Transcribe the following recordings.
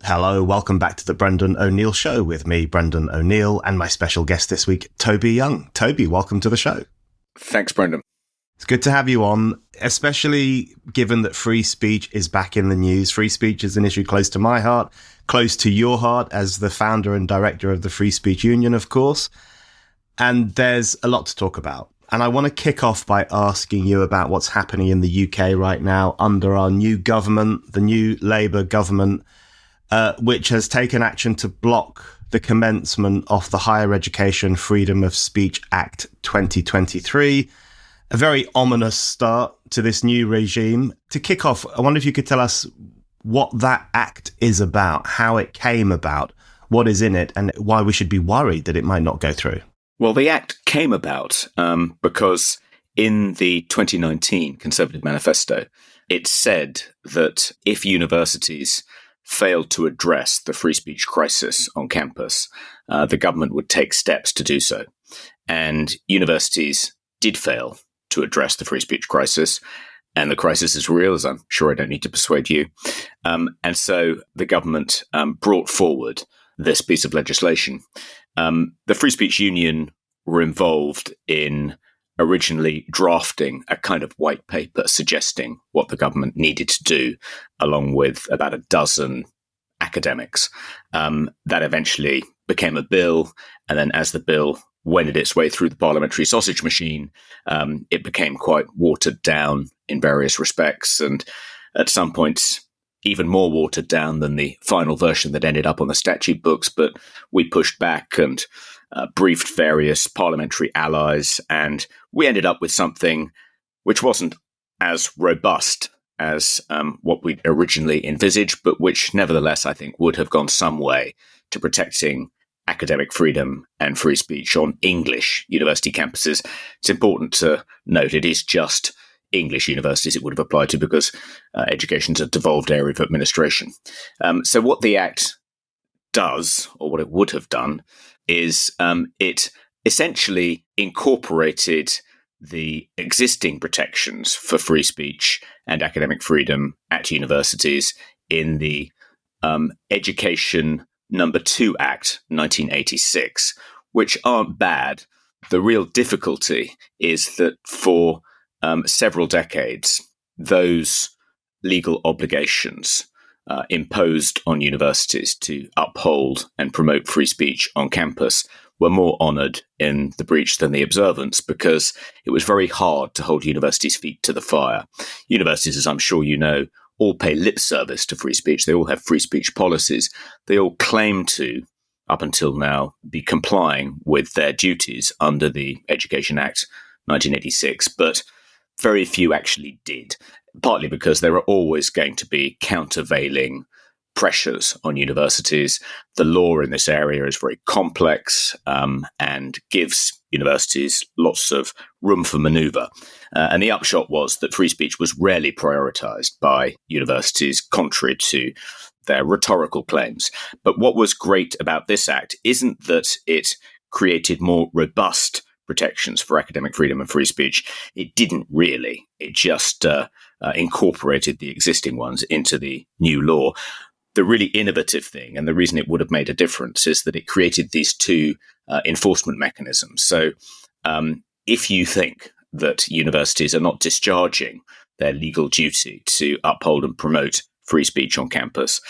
Hello, welcome back to the Brendan O'Neill Show with me, Brendan O'Neill, and my special guest this week, Toby Young. Toby, welcome to the show. Thanks, Brendan. It's good to have you on, especially given that free speech is back in the news. Free speech is an issue close to my heart, close to your heart as the founder and director of the Free Speech Union, of course. And there's a lot to talk about. And I want to kick off by asking you about what's happening in the UK right now under our new government, the new Labour government, which has taken action to block the commencement of the Higher Education Freedom of Speech Act 2023. A very ominous start to this new regime. To kick off, I wonder if you could tell us what that act is about, how it came about, what is in it, and why we should be worried that it might not go through. Well, the act came about because in the 2019 Conservative Manifesto, it said that if universities failed to address the free speech crisis on campus, the government would take steps to do so. And universities did fail to address the free speech crisis. And the crisis is real, as I'm sure I don't need to persuade you. And so the government brought forward this piece of legislation. The Free Speech Union were involved in originally drafting a kind of white paper suggesting what the government needed to do, along with about a dozen academics. That eventually became a bill. And then as the bill wended its way through the parliamentary sausage machine, it became quite watered down in various respects. And at some points, even more watered down than the final version that ended up on the statute books. But we pushed back and briefed various parliamentary allies, and we ended up with something which wasn't as robust as what we'd originally envisaged, but which nevertheless I think would have gone some way to protecting academic freedom and free speech on English university campuses. It's important to note it is just English universities it would have applied to, because education's a devolved area of administration. So what the Act does, or what it would have done, is it essentially incorporated the existing protections for free speech and academic freedom at universities in the Education Number 2 Act 1986, which aren't bad. The real difficulty is that for several decades, those legal obligations imposed on universities to uphold and promote free speech on campus were more honoured in the breach than the observance, because it was very hard to hold universities' feet to the fire. Universities, as I'm sure you know, all pay lip service to free speech. They all have free speech policies. They all claim to, up until now, be complying with their duties under the Education Act 1986, but very few actually did, partly because there are always going to be countervailing pressures on universities. The law in this area is very complex and gives universities lots of room for manoeuvre. And the upshot was that free speech was rarely prioritized by universities, contrary to their rhetorical claims. But what was great about this act isn't that it created more robust protections for academic freedom and free speech. It didn't really. It just incorporated the existing ones into the new law. The really innovative thing, and the reason it would have made a difference, is that it created these two enforcement mechanisms. So if you think that universities are not discharging their legal duty to uphold and promote free speech on campus,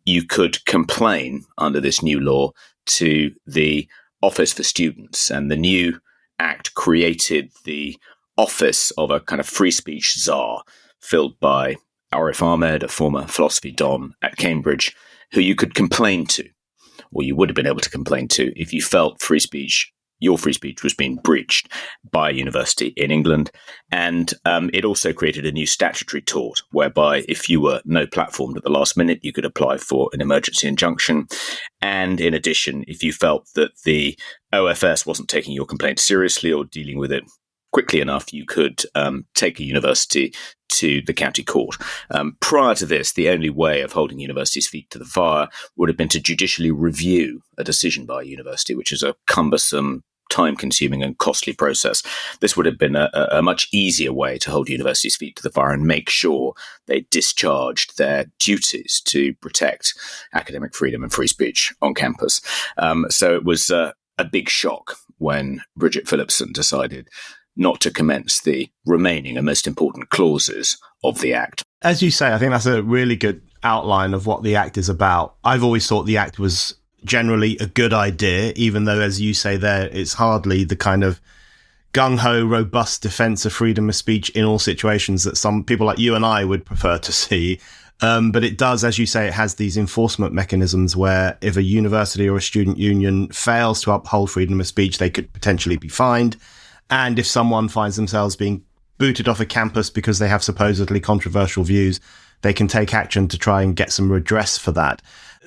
you could complain under this new law to the Office for Students. And the new act created the office of a kind of free speech czar, filled by Arif Ahmed, a former philosophy don at Cambridge, who you could complain to, or you would have been able to complain to, if you felt your free speech was being breached by a university in England. And it also created a new statutory tort, whereby if you were no platformed at the last minute, you could apply for an emergency injunction. And in addition, if you felt that the OFS wasn't taking your complaint seriously or dealing with it quickly enough, you could take a university to the county court. Prior to this, the only way of holding universities' feet to the fire would have been to judicially review a decision by a university, which is a cumbersome time-consuming and costly process. This would have been a much easier way to hold universities' feet to the fire and make sure they discharged their duties to protect academic freedom and free speech on campus. So it was a big shock when Bridget Phillipson decided not to commence the remaining and most important clauses of the Act. As you say, I think that's a really good outline of what the Act is about. I've always thought the Act was generally a good idea, even though, as you say there, it's hardly the kind of gung-ho, robust defense of freedom of speech in all situations that some people like you and I would prefer to see. But it does, as you say, it has these enforcement mechanisms where if a university or a student union fails to uphold freedom of speech, they could potentially be fined. And if someone finds themselves being booted off a campus because they have supposedly controversial views, they can take action to try and get some redress for that.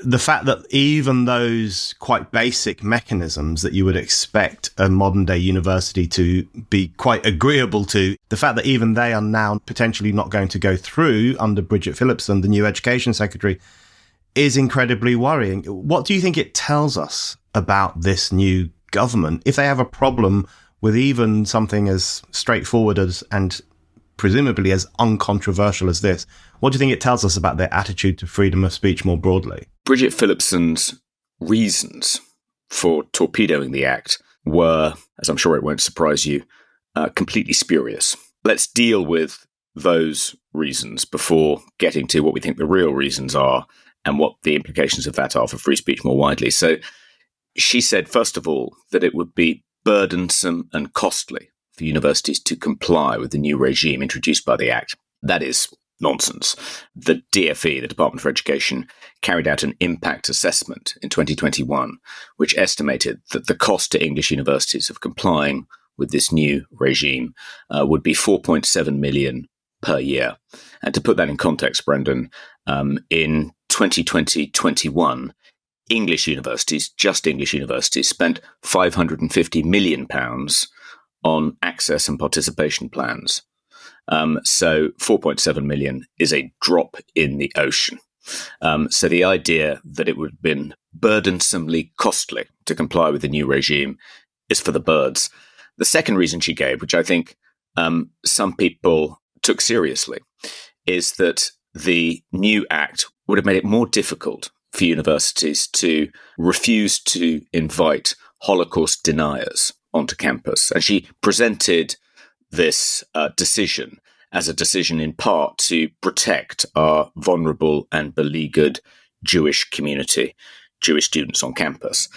The fact that even those quite basic mechanisms that you would expect a modern day university to be quite agreeable to, the fact that even they are now potentially not going to go through under Bridget Phillipson, the new education secretary, is incredibly worrying. What do you think it tells us about this new government if they have a problem with even something as straightforward as and presumably as uncontroversial as this? What do you think it tells us about their attitude to freedom of speech more broadly? Bridget Phillipson's reasons for torpedoing the Act were, as I'm sure it won't surprise you, completely spurious. Let's deal with those reasons before getting to what we think the real reasons are and what the implications of that are for free speech more widely. So she said, first of all, that it would be burdensome and costly for universities to comply with the new regime introduced by the Act. That is nonsense. The DfE, the Department for Education, carried out an impact assessment in 2021, which estimated that the cost to English universities of complying with this new regime would be 4.7 million per year. And to put that in context, Brendan, in 2020-21, English universities, just English universities, spent £550 million on access and participation plans. So 4.7 million is a drop in the ocean. So the idea that it would have been burdensomely costly to comply with the new regime is for the birds. The second reason she gave, which I think some people took seriously, is that the new Act would have made it more difficult for universities to refuse to invite Holocaust deniers onto campus. And she presented this decision as a decision in part to protect our vulnerable and beleaguered Jewish community, Jewish students on campus.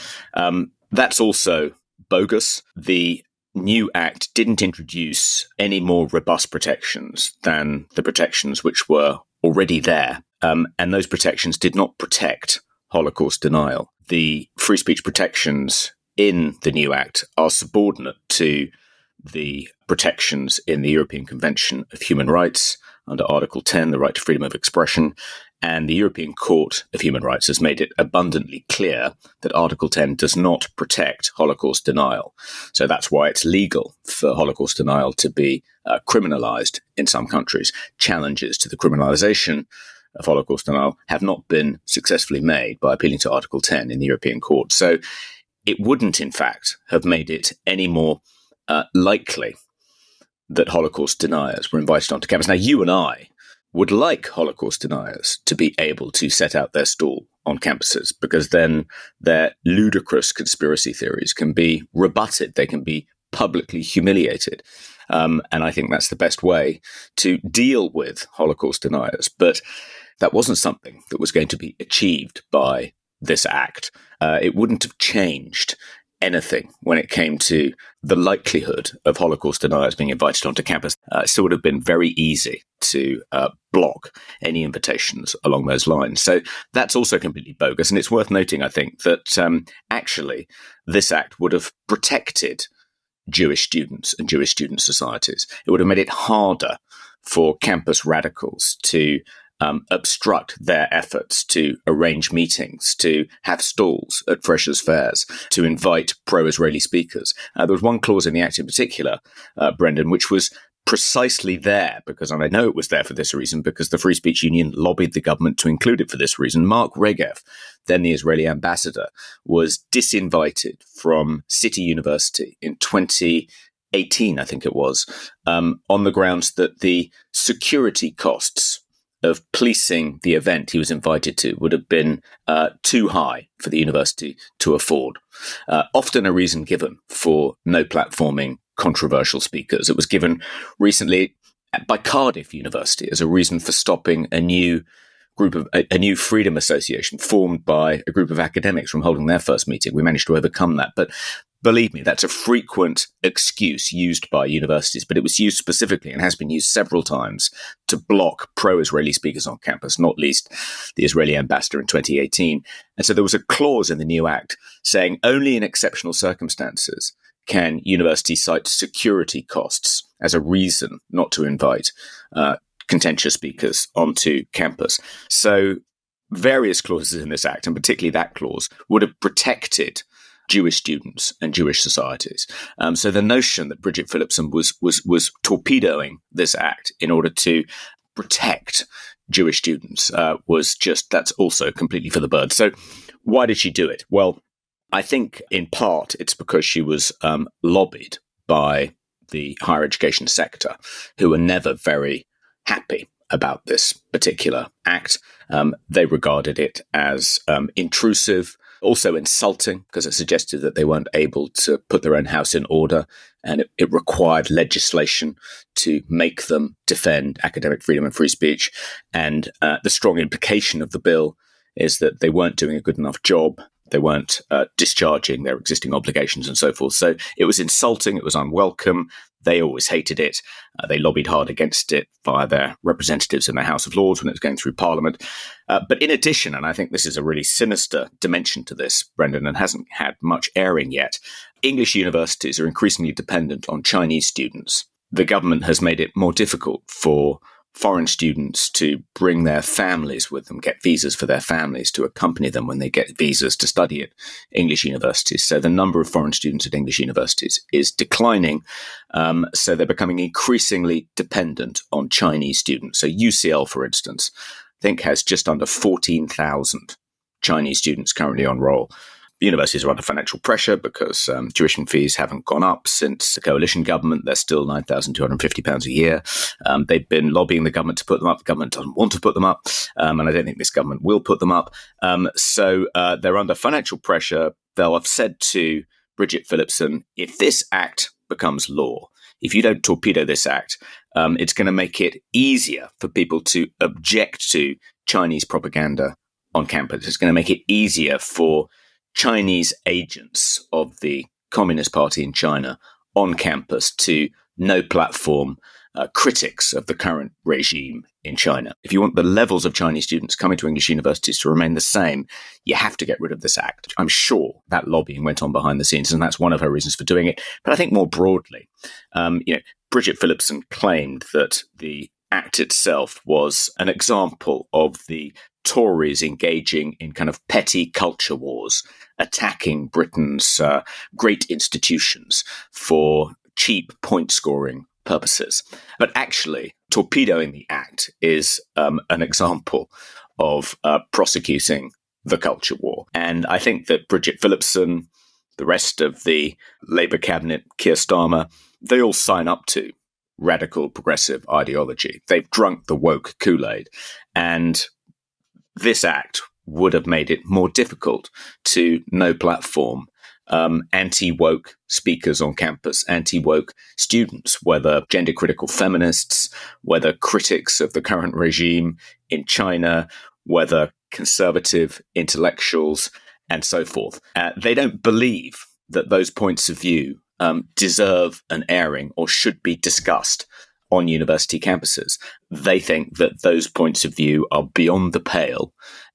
That's also bogus. The new Act didn't introduce any more robust protections than the protections which were already there. And those protections did not protect Holocaust denial. The free speech protections in the new Act are subordinate to the protections in the European Convention of Human Rights under Article 10, the right to freedom of expression. And the European Court of Human Rights has made it abundantly clear that Article 10 does not protect Holocaust denial. So that's why it's legal for Holocaust denial to be criminalized in some countries. Challenges to the criminalization of Holocaust denial have not been successfully made by appealing to Article 10 in the European Court. So it wouldn't, in fact, have made it any more likely that Holocaust deniers were invited onto campus. Now, you and I would like Holocaust deniers to be able to set out their stall on campuses, because then their ludicrous conspiracy theories can be rebutted. They can be publicly humiliated. And I think that's the best way to deal with Holocaust deniers. But that wasn't something that was going to be achieved by this Act. It wouldn't have changed anything when it came to the likelihood of Holocaust deniers being invited onto campus. It still would have been very easy to block any invitations along those lines. So that's also completely bogus. And it's worth noting, I think, that actually this Act would have protected Jewish students and Jewish student societies. It would have made it harder for campus radicals to obstruct their efforts to arrange meetings, to have stalls at freshers' fairs, to invite pro-Israeli speakers. There was one clause in the Act in particular, Brendan, which was precisely there, because, and I know it was there for this reason, because the Free Speech Union lobbied the government to include it for this reason. Mark Regev, then the Israeli ambassador, was disinvited from City University in 2018, I think it was, on the grounds that the security costs of policing the event he was invited to would have been too high for the university to afford. Often a reason given for no platforming controversial speakers. It was given recently by Cardiff University as a reason for stopping a new freedom association formed by a group of academics from holding their first meeting. We managed to overcome that. But believe me, that's a frequent excuse used by universities, but it was used specifically and has been used several times to block pro-Israeli speakers on campus, not least the Israeli ambassador in 2018. And so there was a clause in the new act saying only in exceptional circumstances can universities cite security costs as a reason not to invite contentious speakers onto campus. So various clauses in this act, and particularly that clause, would have protected Jewish students and Jewish societies. So the notion that Bridget Phillipson was torpedoing this act in order to protect Jewish students that's also completely for the birds. So why did she do it? Well, I think in part it's because she was lobbied by the higher education sector, who were never very happy about this particular act. They regarded it as intrusive, also insulting, because it suggested that they weren't able to put their own house in order, and it required legislation to make them defend academic freedom and free speech. And the strong implication of the bill is that they weren't doing a good enough job. They weren't discharging their existing obligations and so forth. So it was insulting. It was unwelcome. They always hated it. They lobbied hard against it via their representatives in the House of Lords when it was going through Parliament. But in addition, and I think this is a really sinister dimension to this, Brendan, and hasn't had much airing yet, English universities are increasingly dependent on Chinese students. The government has made it more difficult for foreign students to bring their families with them, get visas for their families to accompany them when they get visas to study at English universities. So the number of foreign students at English universities is declining. So they're becoming increasingly dependent on Chinese students. So UCL, for instance, I think has just under 14,000 Chinese students currently on roll. Universities are under financial pressure because tuition fees haven't gone up since the coalition government. They're still £9,250 a year. They've been lobbying the government to put them up. The government doesn't want to put them up, and I don't think this government will put them up. So they're under financial pressure. They'll have said to Bridget Phillipson, if this act becomes law, if you don't torpedo this act, it's going to make it easier for people to object to Chinese propaganda on campus. It's going to make it easier for Chinese agents of the Communist Party in China on campus to no platform critics of the current regime in China. If you want the levels of Chinese students coming to English universities to remain the same, you have to get rid of this act. I'm sure that lobbying went on behind the scenes, and that's one of her reasons for doing it. But I think more broadly, Bridget Phillipson claimed that the act itself was an example of the Tories engaging in kind of petty culture wars, attacking Britain's great institutions for cheap point-scoring purposes. But actually, torpedoing the act is an example of prosecuting the culture war. And I think that Bridget Phillipson, the rest of the Labour cabinet, Keir Starmer, they all sign up to radical progressive ideology. They've drunk the woke Kool-Aid. And this act would have made it more difficult to no platform anti-woke speakers on campus, anti-woke students, whether gender-critical feminists, whether critics of the current regime in China, whether conservative intellectuals, and so forth. They don't believe that those points of view deserve an airing or should be discussed on university campuses. They think that those points of view are beyond the pale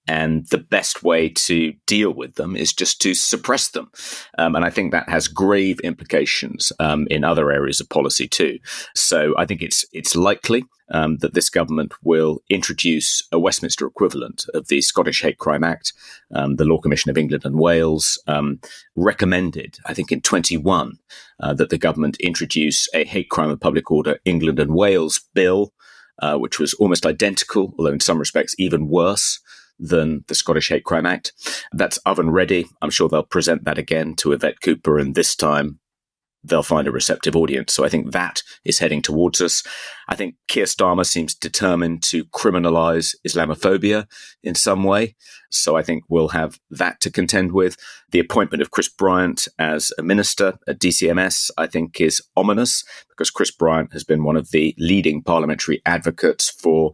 And the best way to deal with them is just to suppress them. And I think that has grave implications in other areas of policy too. So I think it's likely that this government will introduce a Westminster equivalent of the Scottish Hate Crime Act. The Law Commission of England and Wales recommended, I think in 21, that the government introduce a Hate Crime and Public Order England and Wales bill, which was almost identical, although in some respects even worse than the Scottish Hate Crime Act. That's oven ready. I'm sure they'll present that again to Yvette Cooper, and this time they'll find a receptive audience. So I think that is heading towards us. I think Keir Starmer seems determined to criminalise Islamophobia in some way. So I think we'll have that to contend with. The appointment of Chris Bryant as a minister at DCMS, I think, is ominous, because Chris Bryant has been one of the leading parliamentary advocates for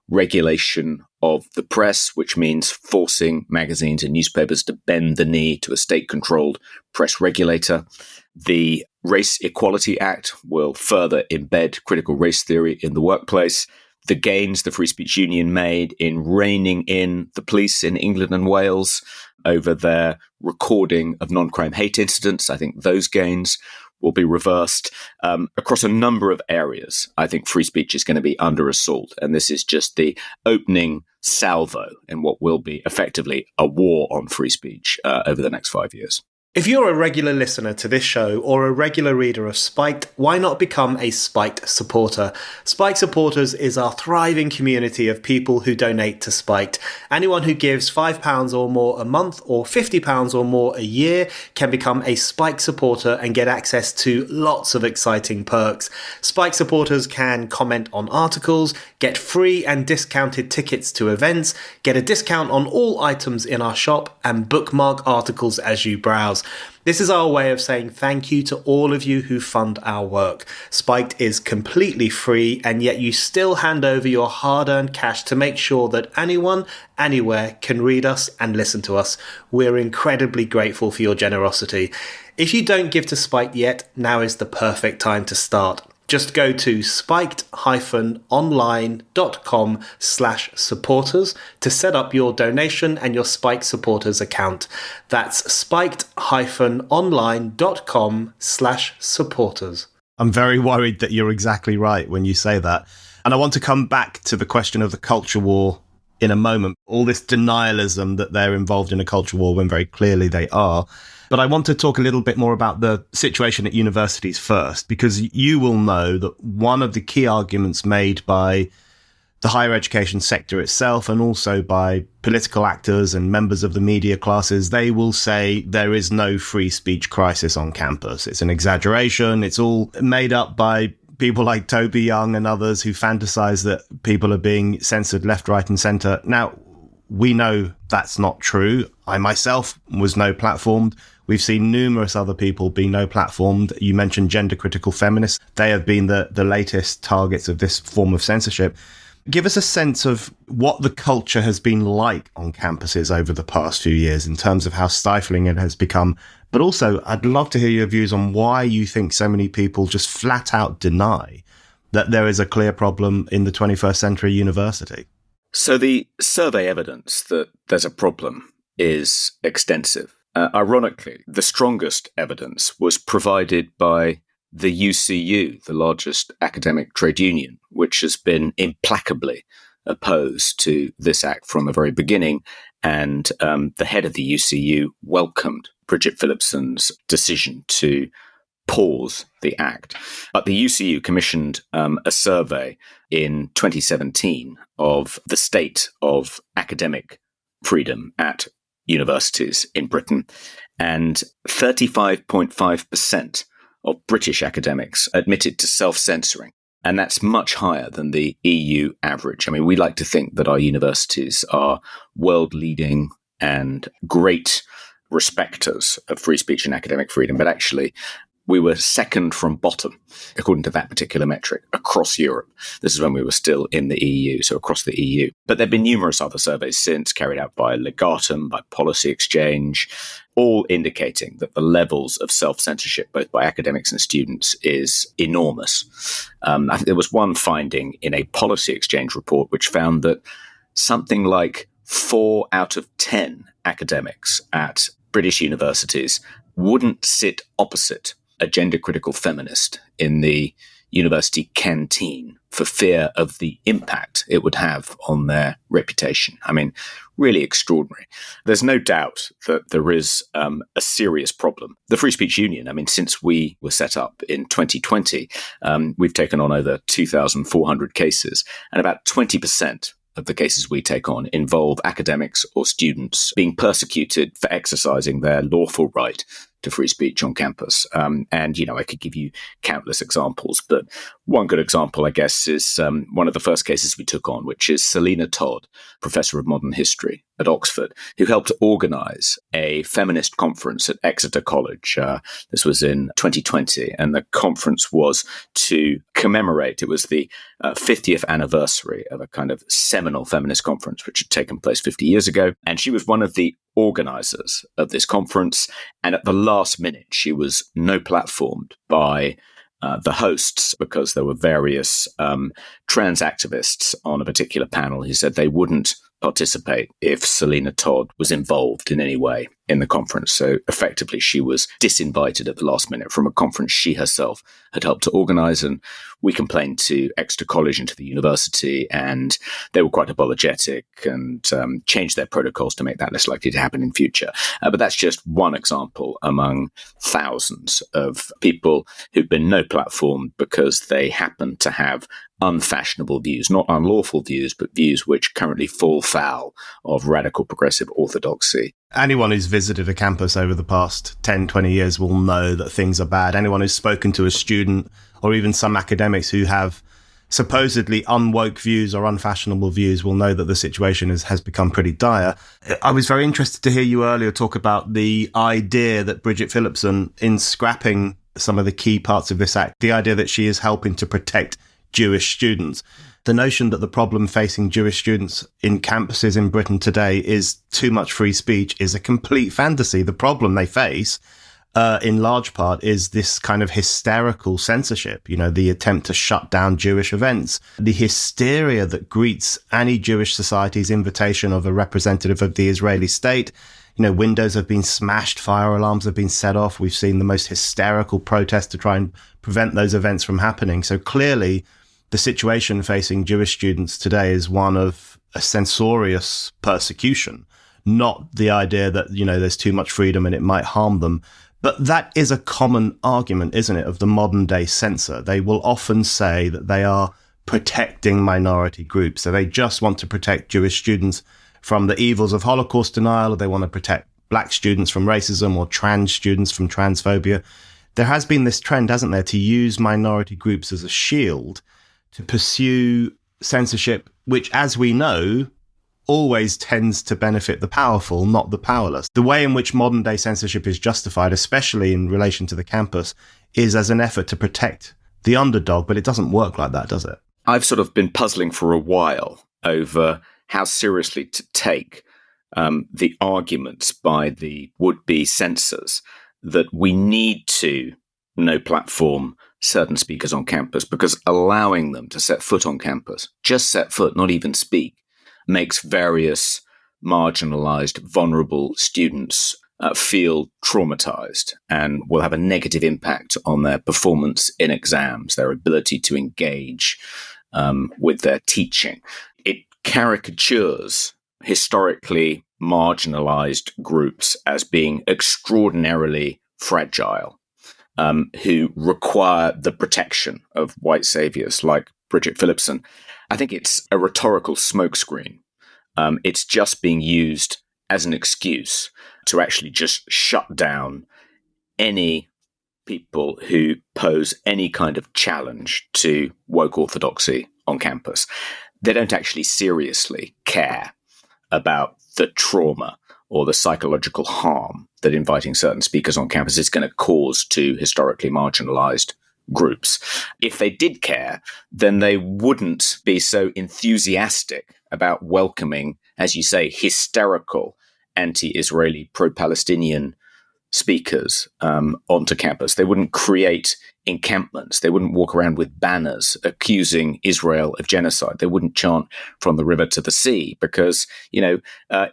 regulation of the press, which means forcing magazines and newspapers to bend the knee to a state-controlled press regulator. The Race Equality Act will further embed critical race theory in the workplace. The gains the Free Speech Union made in reining in the police in England and Wales over their recording of non-crime hate incidents, I think those gains will be reversed. Across a number of areas, I think free speech is going to be under assault. And this is just the opening salvo in what will be effectively a war on free speech over the next 5 years. If you're a regular listener to this show or a regular reader of Spiked, why not become a Spiked supporter? Spiked Supporters is our thriving community of people who donate to Spiked. Anyone who gives £5 or more a month or £50 or more a year can become a Spiked supporter and get access to lots of exciting perks. Spiked supporters can comment on articles, get free and discounted tickets to events, get a discount on all items in our shop, and bookmark articles as you browse. This is our way of saying thank you to all of you who fund our work. Spiked is completely free, and yet you still hand over your hard-earned cash to make sure that anyone, anywhere can read us and listen to us. We're incredibly grateful for your generosity. If you don't give to Spiked yet, now is the perfect time to start. Just go to spiked-online.com/supporters to set up your donation and your Spiked supporters account. That's spiked-online.com/supporters. I'm very worried that you're exactly right when you say that. And I want to come back to the question of the culture war in a moment. All this denialism that they're involved in a culture war when very clearly they are. But I want to talk a little bit more about the situation at universities first, because you will know that one of the key arguments made by the higher education sector itself and also by political actors and members of the media classes, they will say there is no free speech crisis on campus. It's an exaggeration. It's all made up by people like Toby Young and others who fantasize that people are being censored left, right and centre. Now, we know that's not true. I myself was no platformed. We've seen numerous other people be no platformed. You mentioned gender critical feminists. They have been the latest targets of this form of censorship. Give us a sense of what the culture has been like on campuses over the past few years in terms of how stifling it has become. But also, I'd love to hear your views on why you think so many people just flat out deny that there is a clear problem in the 21st century university. So the survey evidence that there's a problem is extensive. Ironically, the strongest evidence was provided by the UCU, the largest academic trade union, which has been implacably opposed to this act from the very beginning. And the head of the UCU welcomed Bridget Phillipson's decision to pause the act. But the UCU commissioned a survey in 2017 of the state of academic freedom at universities in Britain, and 35.5% of British academics admitted to self-censoring. And that's much higher than the EU average. I mean, we like to think that our universities are world-leading and great respecters of free speech and academic freedom, but actually we were second from bottom, according to that particular metric, across Europe. This is when we were still in the EU, so across the EU. But there have been numerous other surveys since, carried out by Legatum, by Policy Exchange, all indicating that the levels of self-censorship, both by academics and students, is enormous. I think there was one finding in a Policy Exchange report which found that something like 4 out of 10 academics at British universities wouldn't sit opposite a gender-critical feminist in the university canteen for fear of the impact it would have on their reputation. I mean, really extraordinary. There's no doubt that there is a serious problem. The Free Speech Union, I mean, since we were set up in 2020, we've taken on over 2,400 cases, and about 20% of the cases we take on involve academics or students being persecuted for exercising their lawful right to free speech on campus. And, I could give you countless examples, but one good example, I guess, is one of the first cases we took on, which is Selina Todd, Professor of Modern History at Oxford, who helped organise a feminist conference at Exeter College. This was in 2020, and the conference was to commemorate, it was the 50th anniversary of a kind of seminal feminist conference, which had taken place 50 years ago. And she was one of the organisers of this conference. And at the last minute, she was no-platformed by the hosts, because there were various trans activists on a particular panel who said they wouldn't participate if Selina Todd was involved in any way in the conference. So effectively, she was disinvited at the last minute from a conference she herself had helped to organise. And we complained to Exeter College and to the university, and they were quite apologetic and changed their protocols to make that less likely to happen in future. But that's just one example among thousands of people who've been no-platformed because they happen to have unfashionable views, not unlawful views, but views which currently fall foul of radical progressive orthodoxy. Anyone who's visited a campus over the past 10, 20 years will know that things are bad. Anyone who's spoken to a student or even some academics who have supposedly unwoke views or unfashionable views will know that the situation has become pretty dire. I was very interested to hear you earlier talk about the idea that Bridget Phillipson, in scrapping some of the key parts of this act, the idea that she is helping to protect Jewish students. The notion that the problem facing Jewish students in campuses in Britain today is too much free speech is a complete fantasy. The problem they face, in large part, is this kind of hysterical censorship, the attempt to shut down Jewish events, the hysteria that greets any Jewish society's invitation of a representative of the Israeli state. Windows have been smashed, fire alarms have been set off. We've seen the most hysterical protests to try and prevent those events from happening. So clearly, the situation facing Jewish students today is one of a censorious persecution, not the idea that, there's too much freedom and it might harm them. But that is a common argument, isn't it, of the modern day censor. They will often say that they are protecting minority groups. So they just want to protect Jewish students from the evils of Holocaust denial, or they want to protect black students from racism, or trans students from transphobia. There has been this trend, hasn't there, to use minority groups as a shield to pursue censorship, which, as we know, always tends to benefit the powerful, not the powerless. The way in which modern day censorship is justified, especially in relation to the campus, is as an effort to protect the underdog, but it doesn't work like that, does it? I've sort of been puzzling for a while over how seriously to take the arguments by the would-be censors that we need to no-platform certain speakers on campus, because allowing them to set foot on campus, just set foot, not even speak, makes various marginalized, vulnerable students feel traumatized and will have a negative impact on their performance in exams, their ability to engage with their teaching. It caricatures historically marginalized groups as being extraordinarily fragile, who require the protection of white saviors like Bridget Phillipson. I think it's a rhetorical smokescreen. It's just being used as an excuse to actually just shut down any people who pose any kind of challenge to woke orthodoxy on campus. They don't actually seriously care about the trauma or the psychological harm that inviting certain speakers on campus is going to cause to historically marginalized groups. If they did care, then they wouldn't be so enthusiastic about welcoming, as you say, hysterical anti-Israeli, pro-Palestinian speakers onto campus. They wouldn't create encampments. They wouldn't walk around with banners accusing Israel of genocide. They wouldn't chant from the river to the sea because,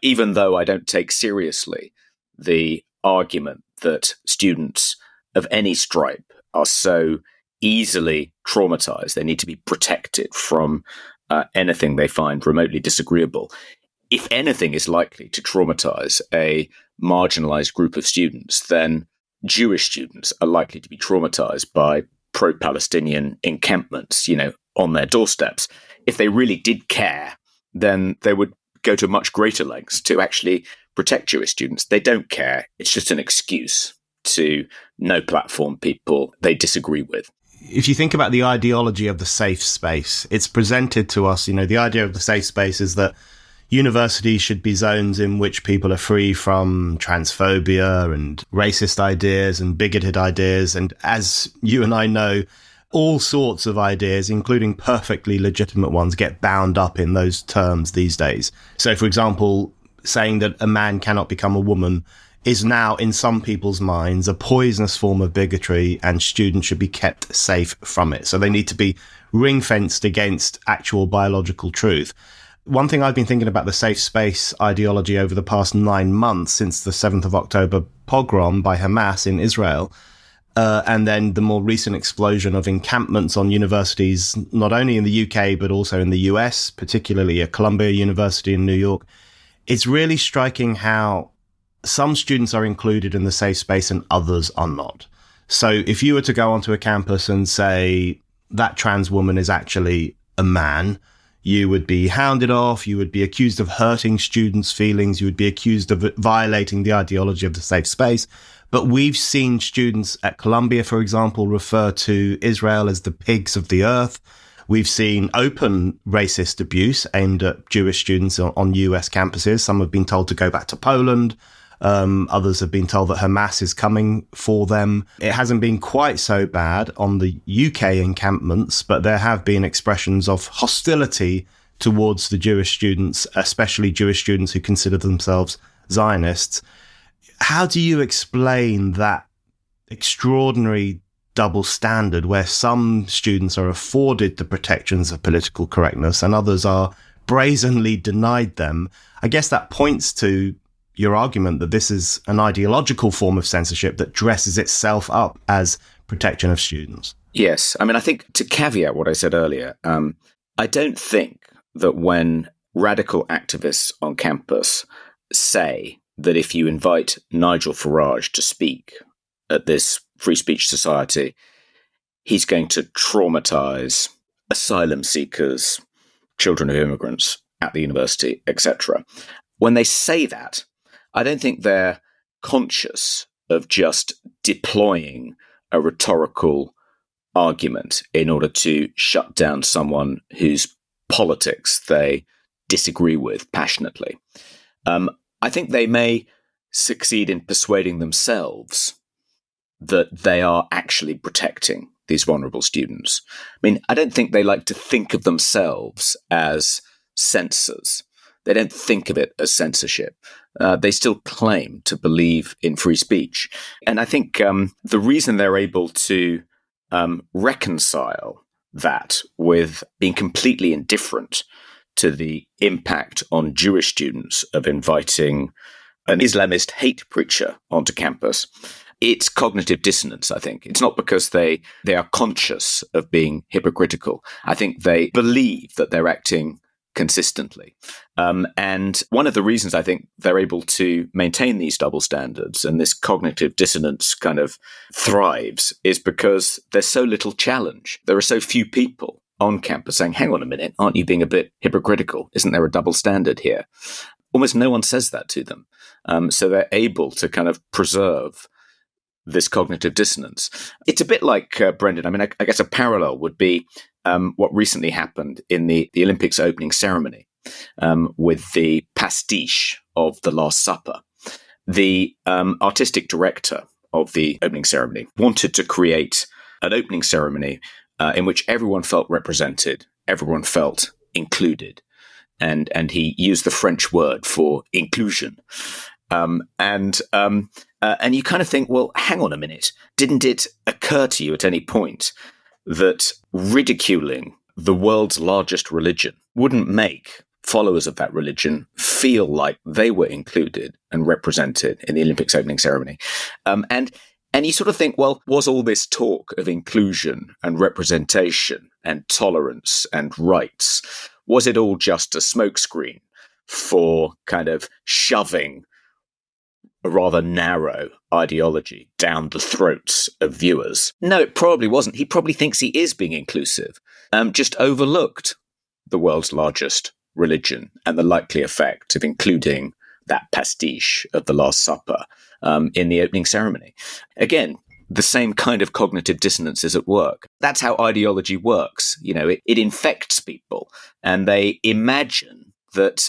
even though I don't take seriously the argument that students of any stripe are so easily traumatized, they need to be protected from anything they find remotely disagreeable. If anything is likely to traumatize a marginalized group of students, then Jewish students are likely to be traumatized by pro-Palestinian encampments, on their doorsteps. If they really did care, then they would go to much greater lengths to actually protect Jewish students. They don't care. It's just an excuse to no platform people they disagree with. If you think about the ideology of the safe space, it's presented to us, the idea of the safe space is that universities should be zones in which people are free from transphobia and racist ideas and bigoted ideas. And as you and I know, all sorts of ideas, including perfectly legitimate ones, get bound up in those terms these days. So, for example, saying that a man cannot become a woman is now, in some people's minds, a poisonous form of bigotry, and students should be kept safe from it. So they need to be ring-fenced against actual biological truth. One thing I've been thinking about the safe space ideology over the past 9 months since the 7th of October pogrom by Hamas in Israel, and then the more recent explosion of encampments on universities, not only in the UK, but also in the US, particularly at Columbia University in New York. It's really striking how some students are included in the safe space and others are not. So if you were to go onto a campus and say that trans woman is actually a man, you would be hounded off, you would be accused of hurting students' feelings, you would be accused of violating the ideology of the safe space. But we've seen students at Columbia, for example, refer to Israel as the pigs of the earth. We've seen open racist abuse aimed at Jewish students on US campuses. Some have been told to go back to Poland. Others have been told that Hamas is coming for them. It hasn't been quite so bad on the UK encampments, but there have been expressions of hostility towards the Jewish students, especially Jewish students who consider themselves Zionists. How do you explain that extraordinary double standard where some students are afforded the protections of political correctness and others are brazenly denied them? I guess that points to your argument that this is an ideological form of censorship that dresses itself up as protection of students. Yes. I think to caveat what I said earlier, I don't think that when radical activists on campus say that if you invite Nigel Farage to speak at this free speech society, he's going to traumatize asylum seekers, children of immigrants at the university, etc. When they say that, I don't think they're conscious of just deploying a rhetorical argument in order to shut down someone whose politics they disagree with passionately. I think they may succeed in persuading themselves that they are actually protecting these vulnerable students. I don't think they like to think of themselves as censors. They don't think of it as censorship. They still claim to believe in free speech. And I think the reason they're able to reconcile that with being completely indifferent to the impact on Jewish students of inviting an Islamist hate preacher onto campus, it's cognitive dissonance, I think. It's not because they are conscious of being hypocritical. I think they believe that they're acting consistently. And one of the reasons I think they're able to maintain these double standards and this cognitive dissonance kind of thrives is because there's so little challenge. There are so few people on campus saying, hang on a minute, aren't you being a bit hypocritical? Isn't there a double standard here? Almost no one says that to them. So they're able to kind of preserve this cognitive dissonance. It's a bit like, Brendan, I guess a parallel would be what recently happened in the Olympics opening ceremony with the pastiche of the Last Supper. The artistic director of the opening ceremony wanted to create an opening ceremony in which everyone felt represented, everyone felt included. And he used the French word for inclusion. And you kind of think, well, hang on a minute. Didn't it occur to you at any point that ridiculing the world's largest religion wouldn't make followers of that religion feel like they were included and represented in the Olympics opening ceremony? And you sort of think, well, was all this talk of inclusion and representation and tolerance and rights, was it all just a smokescreen for kind of shoving a rather narrow ideology down the throats of viewers? No, it probably wasn't. He probably thinks he is being inclusive, just overlooked the world's largest religion and the likely effect of including that pastiche of the Last Supper in the opening ceremony. Again, the same kind of cognitive dissonance is at work. That's how ideology works. It infects people, and they imagine that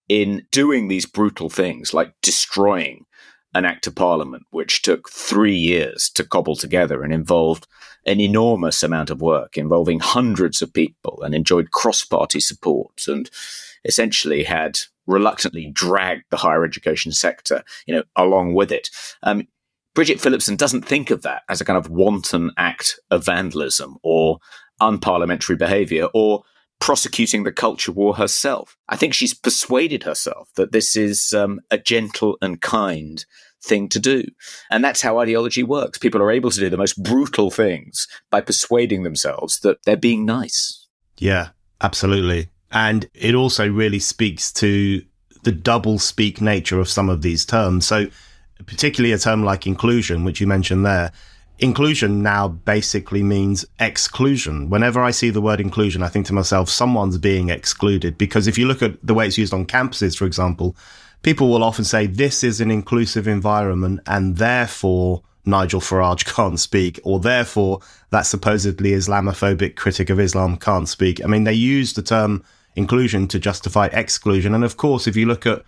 in doing these brutal things, like destroying an Act of Parliament, which took 3 years to cobble together and involved an enormous amount of work, involving hundreds of people, and enjoyed cross-party support, and essentially had reluctantly dragged the higher education sector, along with it. Bridget Phillipson doesn't think of that as a kind of wanton act of vandalism or unparliamentary behaviour or prosecuting the culture war herself. I think she's persuaded herself that this is a gentle and kind thing to do. And that's how ideology works. People are able to do the most brutal things by persuading themselves that they're being nice. Yeah, absolutely. And it also really speaks to the double-speak nature of some of these terms. So particularly a term like inclusion, which you mentioned there, inclusion now basically means exclusion. Whenever I see the word inclusion, I think to myself, someone's being excluded. Because if you look at the way it's used on campuses, for example, people will often say this is an inclusive environment and therefore Nigel Farage can't speak, or therefore that supposedly Islamophobic critic of Islam can't speak. I mean, they use the term inclusion to justify exclusion. And of course, if you look at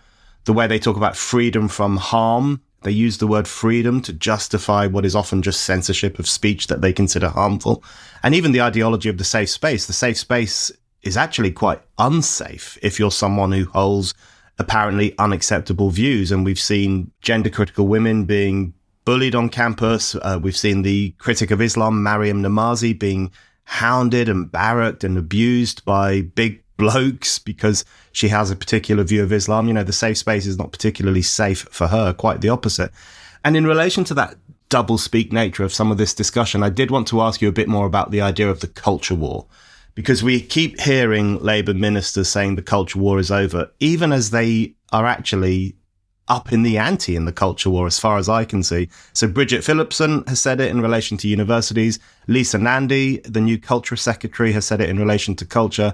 the way they talk about freedom from harm, they use the word freedom to justify what is often just censorship of speech that they consider harmful. And even the ideology of the safe space is actually quite unsafe if you're someone who holds apparently unacceptable views. And we've seen gender critical women being bullied on campus. We've seen the critic of Islam, Mariam Namazi, being hounded and barracked and abused by big blokes because she has a particular view of Islam. The safe space is not particularly safe for her, quite the opposite. And in relation to that double-speak nature of some of this discussion, I did want to ask you a bit more about the idea of the culture war, because we keep hearing Labour ministers saying the culture war is over, even as they are actually up in the ante in the culture war, as far as I can see. So Bridget Phillipson has said it in relation to universities. Lisa Nandy, the new culture secretary, has said it in relation to culture.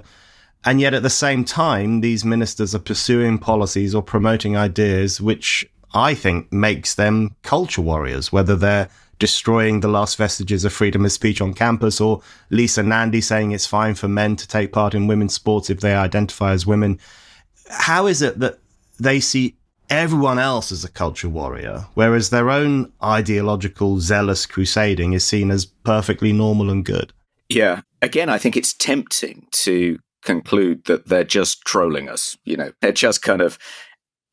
And yet at the same time, these ministers are pursuing policies or promoting ideas which I think makes them culture warriors, whether they're destroying the last vestiges of freedom of speech on campus, or Lisa Nandy saying it's fine for men to take part in women's sports if they identify as women. How is it that they see everyone else as a culture warrior, whereas their own ideological, zealous crusading is seen as perfectly normal and good? Yeah. Again, I think it's tempting to conclude that they're just trolling us. They're just kind of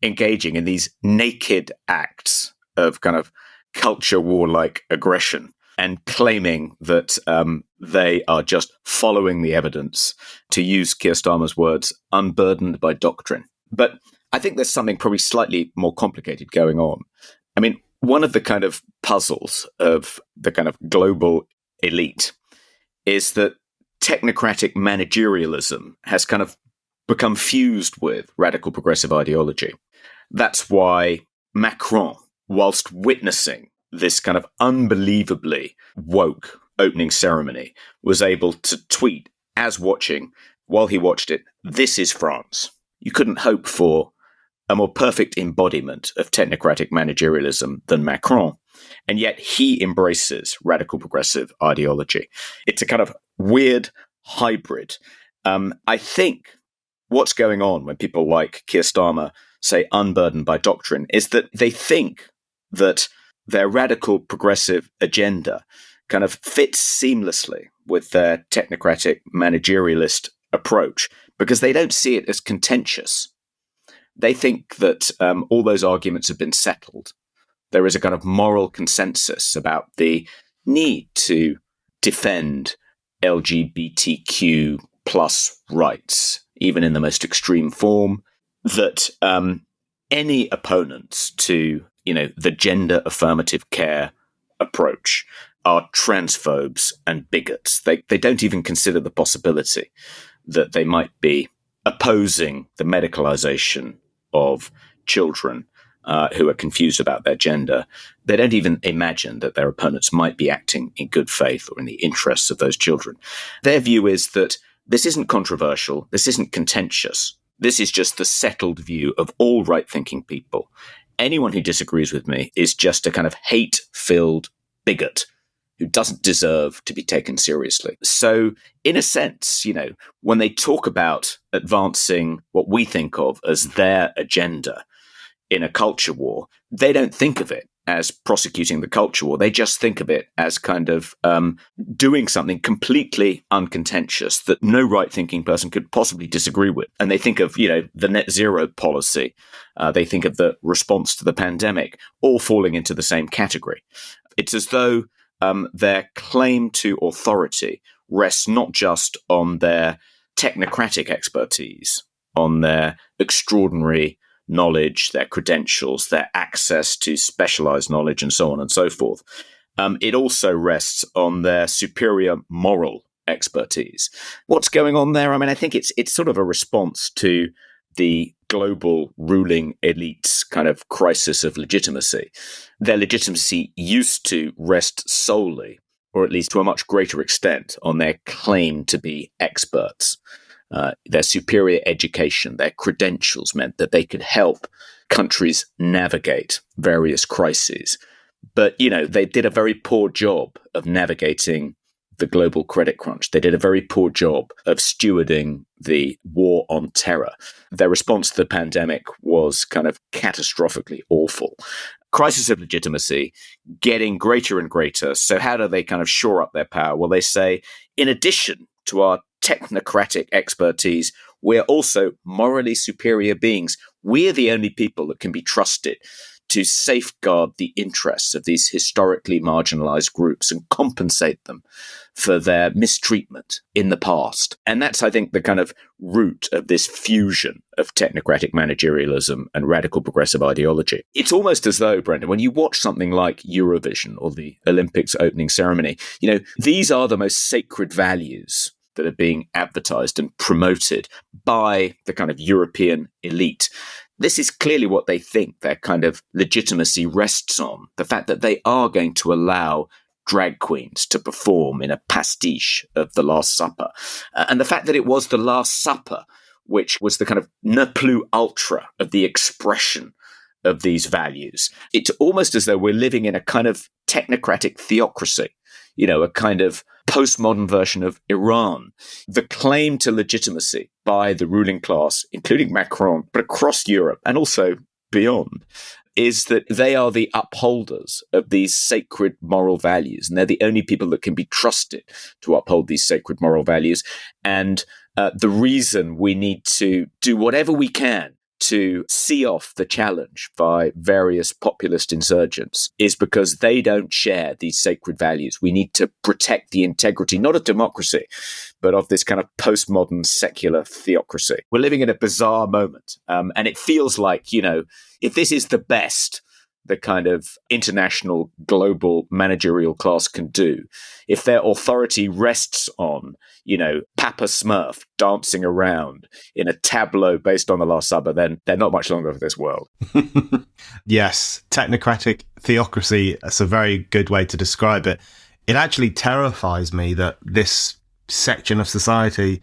engaging in these naked acts of kind of culture war-like aggression and claiming that they are just following the evidence, to use Keir Starmer's words, unburdened by doctrine. But I think there's something probably slightly more complicated going on. I mean, one of the kind of puzzles of the kind of global elite is that technocratic managerialism has kind of become fused with radical progressive ideology. That's why Macron, whilst witnessing this kind of unbelievably woke opening ceremony, was able to tweet as watching, while he watched it, "This is France." You couldn't hope for a more perfect embodiment of technocratic managerialism than Macron. And yet he embraces radical progressive ideology. It's a kind of weird hybrid. I think what's going on when people like Keir Starmer say unburdened by doctrine is that they think that their radical progressive agenda kind of fits seamlessly with their technocratic managerialist approach because they don't see it as contentious. They think that all those arguments have been settled. There is a kind of moral consensus about the need to defend LGBTQ plus rights, even in the most extreme form, that any opponents to, the gender affirmative care approach are transphobes and bigots. They don't even consider the possibility that they might be opposing the medicalization of children who are confused about their gender. They don't even imagine that their opponents might be acting in good faith or in the interests of those children. Their view is that this isn't controversial, this isn't contentious, this is just the settled view of all right-thinking people. Anyone who disagrees with me is just a kind of hate-filled bigot who doesn't deserve to be taken seriously. So, in a sense, when they talk about advancing what we think of as their agenda in a culture war, they don't think of it as prosecuting the culture war. They just think of it as kind of doing something completely uncontentious that no right-thinking person could possibly disagree with. And they think of, the net zero policy. They think of the response to the pandemic, all falling into the same category. It's as though their claim to authority rests not just on their technocratic expertise, on their extraordinary knowledge, their credentials, their access to specialized knowledge, and so on and so forth. It also rests on their superior moral expertise. What's going on there? I think it's sort of a response to the global ruling elite's kind of crisis of legitimacy. Their legitimacy used to rest solely, or at least to a much greater extent, on their claim to be experts. Their superior education, their credentials meant that they could help countries navigate various crises. But, they did a very poor job of navigating the global credit crunch. They did a very poor job of stewarding the war on terror. Their response to the pandemic was kind of catastrophically awful. Crisis of legitimacy, getting greater and greater. So how do they kind of shore up their power? Well, they say, in addition to our technocratic expertise, we're also morally superior beings. We're the only people that can be trusted to safeguard the interests of these historically marginalized groups and compensate them for their mistreatment in the past. And that's, I think, the kind of root of this fusion of technocratic managerialism and radical progressive ideology. It's almost as though, Brendan, when you watch something like Eurovision or the Olympics opening ceremony, these are the most sacred values that are being advertised and promoted by the kind of European elite. This is clearly what they think their kind of legitimacy rests on, the fact that they are going to allow drag queens to perform in a pastiche of The Last Supper. And the fact that it was The Last Supper, which was the kind of ne plus ultra of the expression of these values. It's almost as though we're living in a kind of technocratic theocracy, a kind of postmodern version of Iran. The claim to legitimacy by the ruling class, including Macron, but across Europe and also beyond, is that they are the upholders of these sacred moral values. And they're the only people that can be trusted to uphold these sacred moral values. And the reason we need to do whatever we can to see off the challenge by various populist insurgents is because they don't share these sacred values. We need to protect the integrity, not of democracy, but of this kind of postmodern secular theocracy. We're living in a bizarre moment. And it feels like, if this is the best the kind of international global managerial class can do, if their authority rests on, Papa Smurf dancing around in a tableau based on The Last Supper, then they're not much longer for this world. Yes, technocratic theocracy, that's a very good way to describe it. It actually terrifies me that this section of society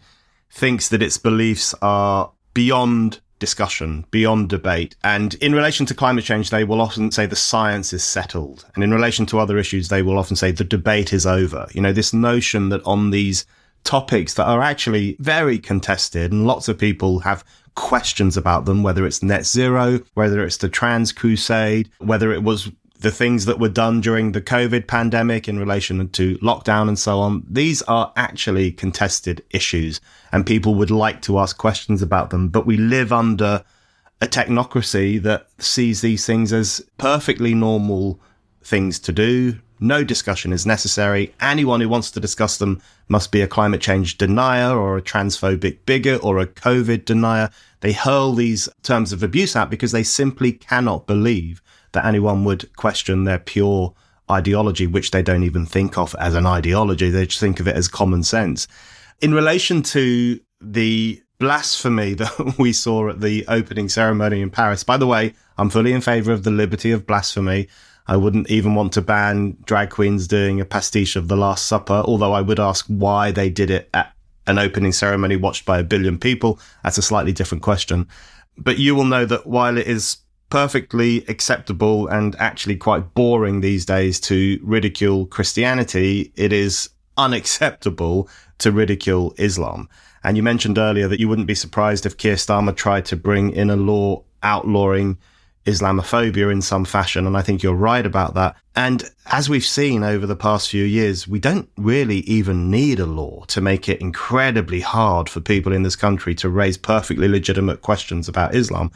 thinks that its beliefs are beyond discussion, beyond debate. And in relation to climate change, they will often say the science is settled. And in relation to other issues, they will often say the debate is over. This notion that on these topics that are actually very contested and lots of people have questions about them, whether it's net zero, whether it's the trans crusade, whether it was the things that were done during the COVID pandemic in relation to lockdown and so on. These are actually contested issues and people would like to ask questions about them. But we live under a technocracy that sees these things as perfectly normal things to do. No discussion is necessary. Anyone who wants to discuss them must be a climate change denier or a transphobic bigot or a COVID denier. They hurl these terms of abuse out because they simply cannot believe that anyone would question their pure ideology, which they don't even think of as an ideology. They just think of it as common sense. In relation to the blasphemy that we saw at the opening ceremony in Paris, by the way, I'm fully in favour of the liberty of blasphemy. I wouldn't even want to ban drag queens doing a pastiche of the Last Supper, although I would ask why they did it at an opening ceremony watched by 1 billion people. That's a slightly different question. But you will know that while it is perfectly acceptable and actually quite boring these days to ridicule Christianity, it is unacceptable to ridicule Islam. And you mentioned earlier that you wouldn't be surprised if Keir Starmer tried to bring in a law outlawing Islamophobia in some fashion, and I think you're right about that. And as we've seen over the past few years, we don't really even need a law to make it incredibly hard for people in this country to raise perfectly legitimate questions about Islam.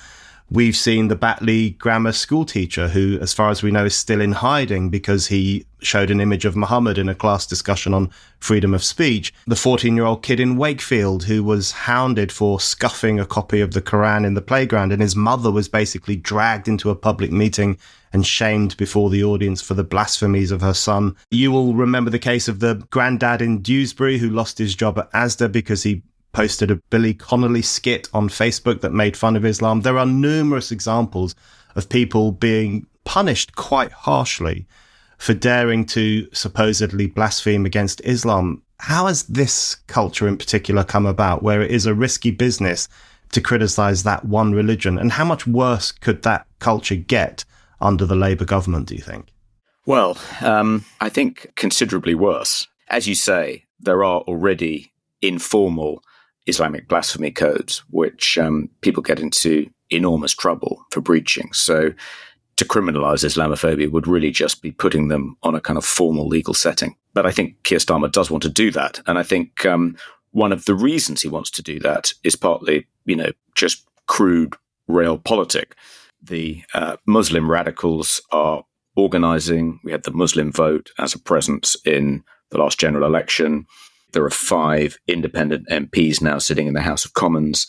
We've seen the Batley grammar school teacher who, as far as we know, is still in hiding because he showed an image of Muhammad in a class discussion on freedom of speech. The 14-year-old kid in Wakefield who was hounded for scuffing a copy of the Quran in the playground, and his mother was basically dragged into a public meeting and shamed before the audience for the blasphemies of her son. You will remember the case of the granddad in Dewsbury who lost his job at Asda because he posted a Billy Connolly skit on Facebook that made fun of Islam. There are numerous examples of people being punished quite harshly for daring to supposedly blaspheme against Islam. How has this culture in particular come about, where it is a risky business to criticize that one religion? And how much worse could that culture get under the Labour government, do you think? Well, I think considerably worse. As you say, there are already informal Islamic blasphemy codes, which people get into enormous trouble for breaching. So to criminalise Islamophobia would really just be putting them on a kind of formal legal setting. But I think Keir Starmer does want to do that. And I think one of the reasons he wants to do that is partly, just crude realpolitik. The Muslim radicals are organising. We had the Muslim vote as a presence in the last general election. There are 5 independent MPs now sitting in the House of Commons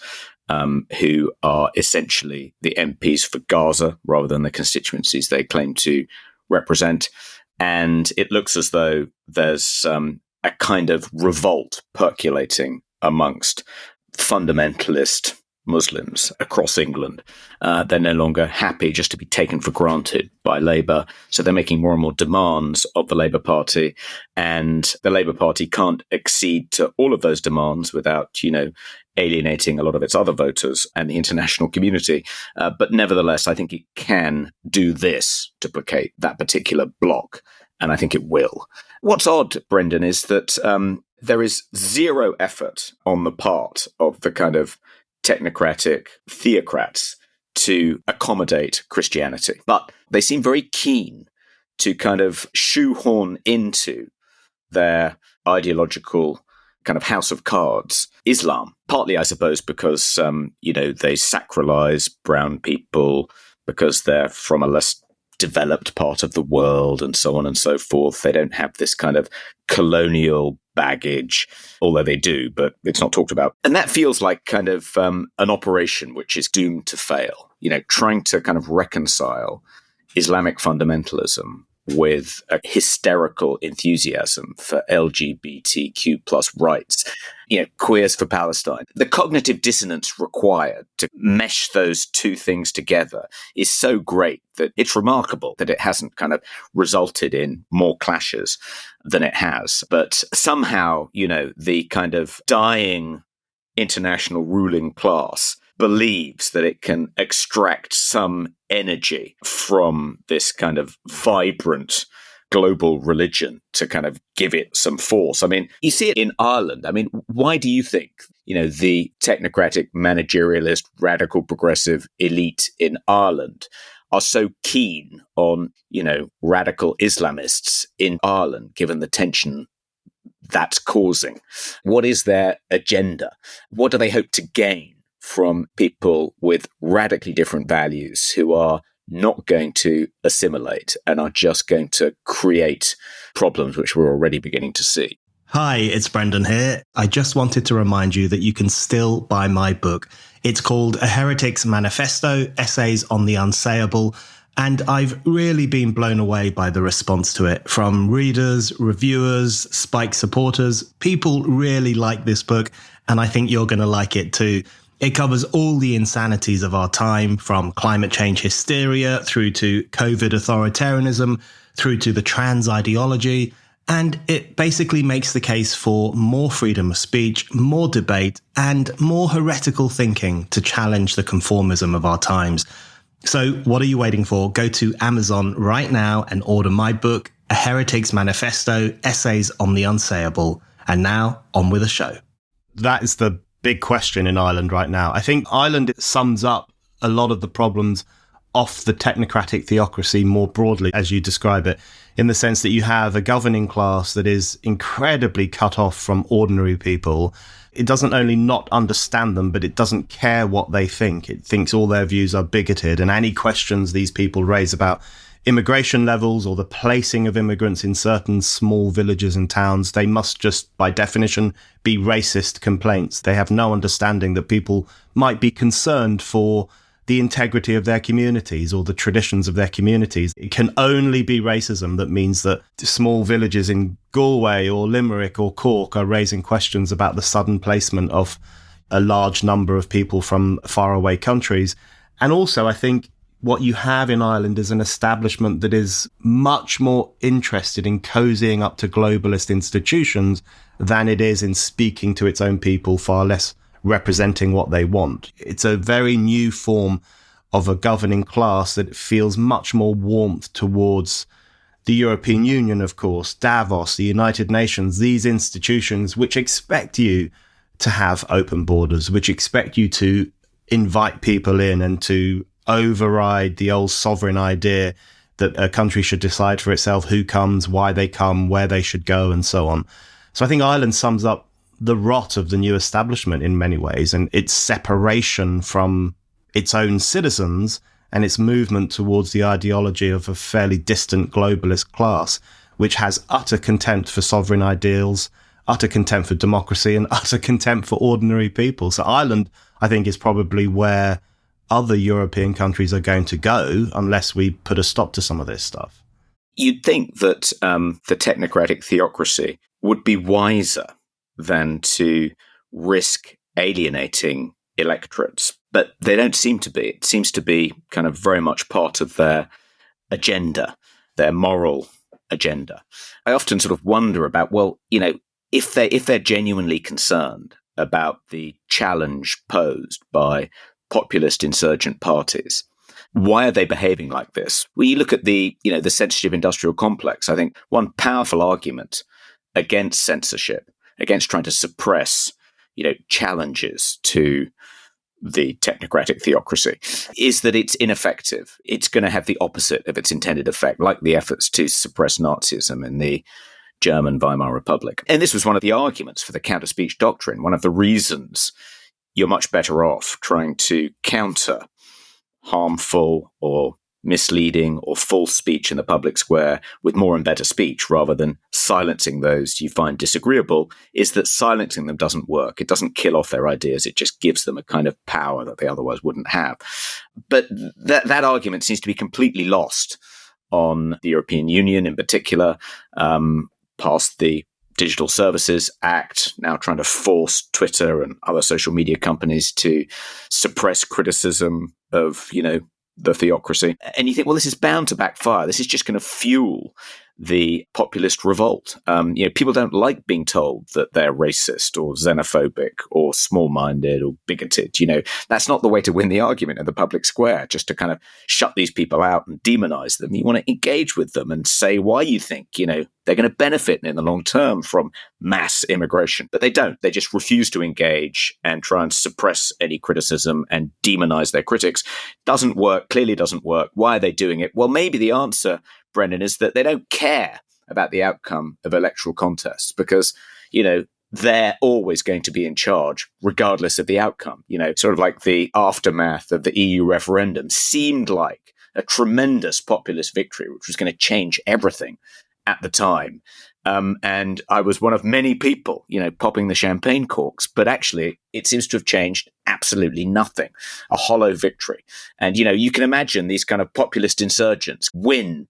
who are essentially the MPs for Gaza rather than the constituencies they claim to represent. And it looks as though there's a kind of revolt percolating amongst fundamentalist Muslims across England. They're no longer happy just to be taken for granted by Labour. So they're making more and more demands of the Labour Party. And the Labour Party can't accede to all of those demands without, alienating a lot of its other voters and the international community. But nevertheless, I think it can do this to placate that particular bloc. And I think it will. What's odd, Brendan, is that there is zero effort on the part of the kind of technocratic theocrats to accommodate Christianity. But they seem very keen to kind of shoehorn into their ideological kind of house of cards Islam, partly, I suppose, because, they sacralize brown people because they're from a less developed part of the world and so on and so forth. They don't have this kind of colonial baggage, although they do, but it's not talked about. And that feels like kind of an operation which is doomed to fail, trying to kind of reconcile Islamic fundamentalism with a hysterical enthusiasm for LGBTQ plus rights, queers for Palestine. The cognitive dissonance required to mesh those two things together is so great that it's remarkable that it hasn't kind of resulted in more clashes than it has. But somehow, the kind of dying international ruling class believes that it can extract some energy from this kind of vibrant global religion to kind of give it some force. I mean, you see it in Ireland. I mean, why do you think, the technocratic, managerialist, radical progressive elite in Ireland are so keen on, radical Islamists in Ireland, given the tension that's causing? What is their agenda? What do they hope to gain from people with radically different values who are not going to assimilate and are just going to create problems which we're already beginning to see. Hi, it's Brendan here. I just wanted to remind you that you can still buy my book. It's called A Heretic's Manifesto, Essays on the Unsayable, and I've really been blown away by the response to it from readers, reviewers, Spike supporters. People really like this book, and I think you're going to like it too. It covers all the insanities of our time, from climate change hysteria through to COVID authoritarianism, through to the trans ideology. And it basically makes the case for more freedom of speech, more debate, and more heretical thinking to challenge the conformism of our times. So what are you waiting for? Go to Amazon right now and order my book, A Heretic's Manifesto, Essays on the Unsayable. And now, on with the show. That is the big question in Ireland right now. I think Ireland sums up a lot of the problems off the technocratic theocracy more broadly, as you describe it, in the sense that you have a governing class that is incredibly cut off from ordinary people. It doesn't only not understand them, but it doesn't care what they think. It thinks all their views are bigoted, and any questions these people raise about immigration levels or the placing of immigrants in certain small villages and towns, they must just, by definition, be racist complaints. They have no understanding that people might be concerned for the integrity of their communities or the traditions of their communities. It can only be racism that means that small villages in Galway or Limerick or Cork are raising questions about the sudden placement of a large number of people from faraway countries. And also, I think what you have in Ireland is an establishment that is much more interested in cozying up to globalist institutions than it is in speaking to its own people, far less representing what they want. It's a very new form of a governing class that feels much more warmth towards the European Union, of course, Davos, the United Nations, these institutions which expect you to have open borders, which expect you to invite people in and to override the old sovereign idea that a country should decide for itself who comes, why they come, where they should go, and so on. So I think Ireland sums up the rot of the new establishment in many ways, and its separation from its own citizens and its movement towards the ideology of a fairly distant globalist class, which has utter contempt for sovereign ideals, utter contempt for democracy, and utter contempt for ordinary people. So Ireland, I think, is probably where other European countries are going to go unless we put a stop to some of this stuff. You'd think that the technocratic theocracy would be wiser than to risk alienating electorates, but they don't seem to be. It seems to be kind of very much part of their agenda, their moral agenda. I often sort of wonder about, well, you know, if they're genuinely concerned about the challenge posed by populist insurgent parties, why are they behaving like this? When you look at the sensitive industrial complex, I think one powerful argument against censorship, against trying to suppress, challenges to the technocratic theocracy, is that it's ineffective. It's going to have the opposite of its intended effect, like the efforts to suppress Nazism in the German Weimar Republic. And this was one of the arguments for the counter-speech doctrine, one of the reasons you're much better off trying to counter harmful or misleading or false speech in the public square with more and better speech rather than silencing those you find disagreeable, is that silencing them doesn't work. It doesn't kill off their ideas. It just gives them a kind of power that they otherwise wouldn't have. But that argument seems to be completely lost on the European Union in particular, past the Digital Services Act, now trying to force Twitter and other social media companies to suppress criticism of, the theocracy. And you think, well, this is bound to backfire. This is just going to fuel the populist revolt. People don't like being told that they're racist or xenophobic or small-minded or bigoted. That's not the way to win the argument in the public square, just to kind of shut these people out and demonize them. You want to engage with them and say why you think, they're going to benefit in the long term from mass immigration. But they don't. They just refuse to engage and try and suppress any criticism and demonize their critics. Doesn't work, clearly doesn't work. Why are they doing it? Well, maybe the answer, Brendan, is that they don't care about the outcome of electoral contests because, they're always going to be in charge, regardless of the outcome. Sort of like the aftermath of the EU referendum seemed like a tremendous populist victory, which was going to change everything at the time. And I was one of many people, popping the champagne corks, but actually it seems to have changed absolutely nothing, a hollow victory. And, you can imagine these kind of populist insurgents win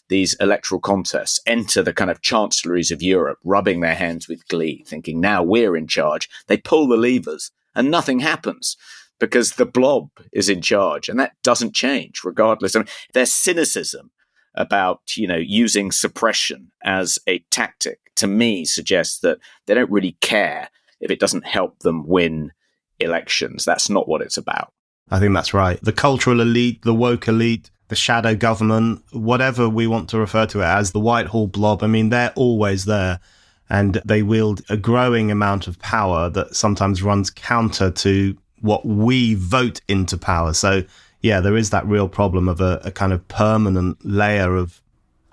these electoral contests, enter the kind of chancelleries of Europe, rubbing their hands with glee, thinking now we're in charge. They pull the levers and nothing happens because the blob is in charge, and that doesn't change regardless. I mean, their cynicism about, using suppression as a tactic, to me, suggests that they don't really care if it doesn't help them win elections. That's not what it's about. I think that's right. The cultural elite, the woke elite, the shadow government, whatever we want to refer to it as, the Whitehall blob, I mean, they're always there. And they wield a growing amount of power that sometimes runs counter to what we vote into power. So, yeah, there is that real problem of a kind of permanent layer of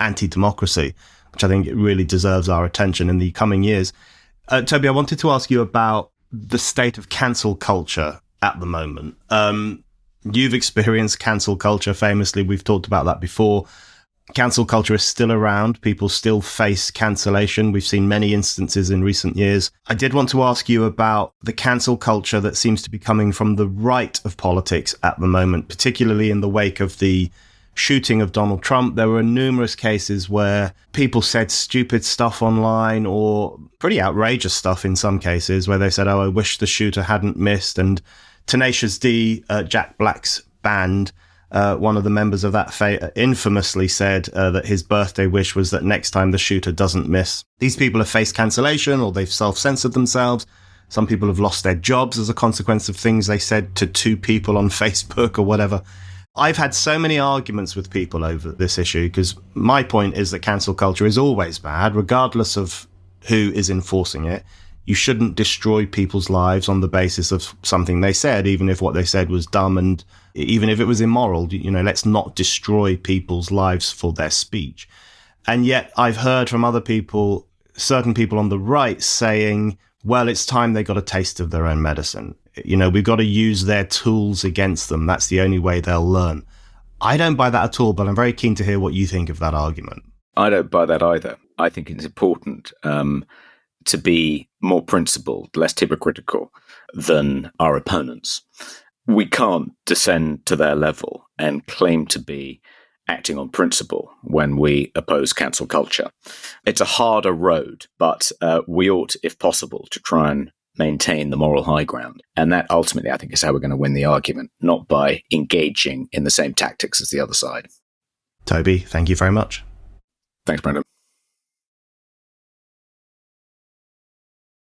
anti-democracy, which I think it really deserves our attention in the coming years. Toby, I wanted to ask you about the state of cancel culture at the moment. You've experienced cancel culture famously. We've talked about that before. Cancel culture is still around. People still face cancellation. We've seen many instances in recent years. I did want to ask you about the cancel culture that seems to be coming from the right of politics at the moment, particularly in the wake of the shooting of Donald Trump. There were numerous cases where people said stupid stuff online, or pretty outrageous stuff in some cases, where they said, oh, I wish the shooter hadn't missed. And Tenacious D, Jack Black's band, one of the members of that infamously said that his birthday wish was that next time the shooter doesn't miss. These people have faced cancellation, or they've self-censored themselves. Some people have lost their jobs as a consequence of things they said to two people on Facebook or whatever. I've had so many arguments with people over this issue, because my point is that cancel culture is always bad, regardless of who is enforcing it. You shouldn't destroy people's lives on the basis of something they said, even if what they said was dumb and even if it was immoral. Let's not destroy people's lives for their speech. And yet I've heard from other people, certain people on the right, saying, well, it's time they got a taste of their own medicine. We've got to use their tools against them. That's the only way they'll learn. I don't buy that at all, but I'm very keen to hear what you think of that argument. I don't buy that either. I think it's important to be more principled, less hypocritical than our opponents. We can't descend to their level and claim to be acting on principle when we oppose cancel culture. It's a harder road, but we ought, if possible, to try and maintain the moral high ground. And that ultimately, I think, is how we're going to win the argument, not by engaging in the same tactics as the other side. Toby, thank you very much. Thanks, Brendan.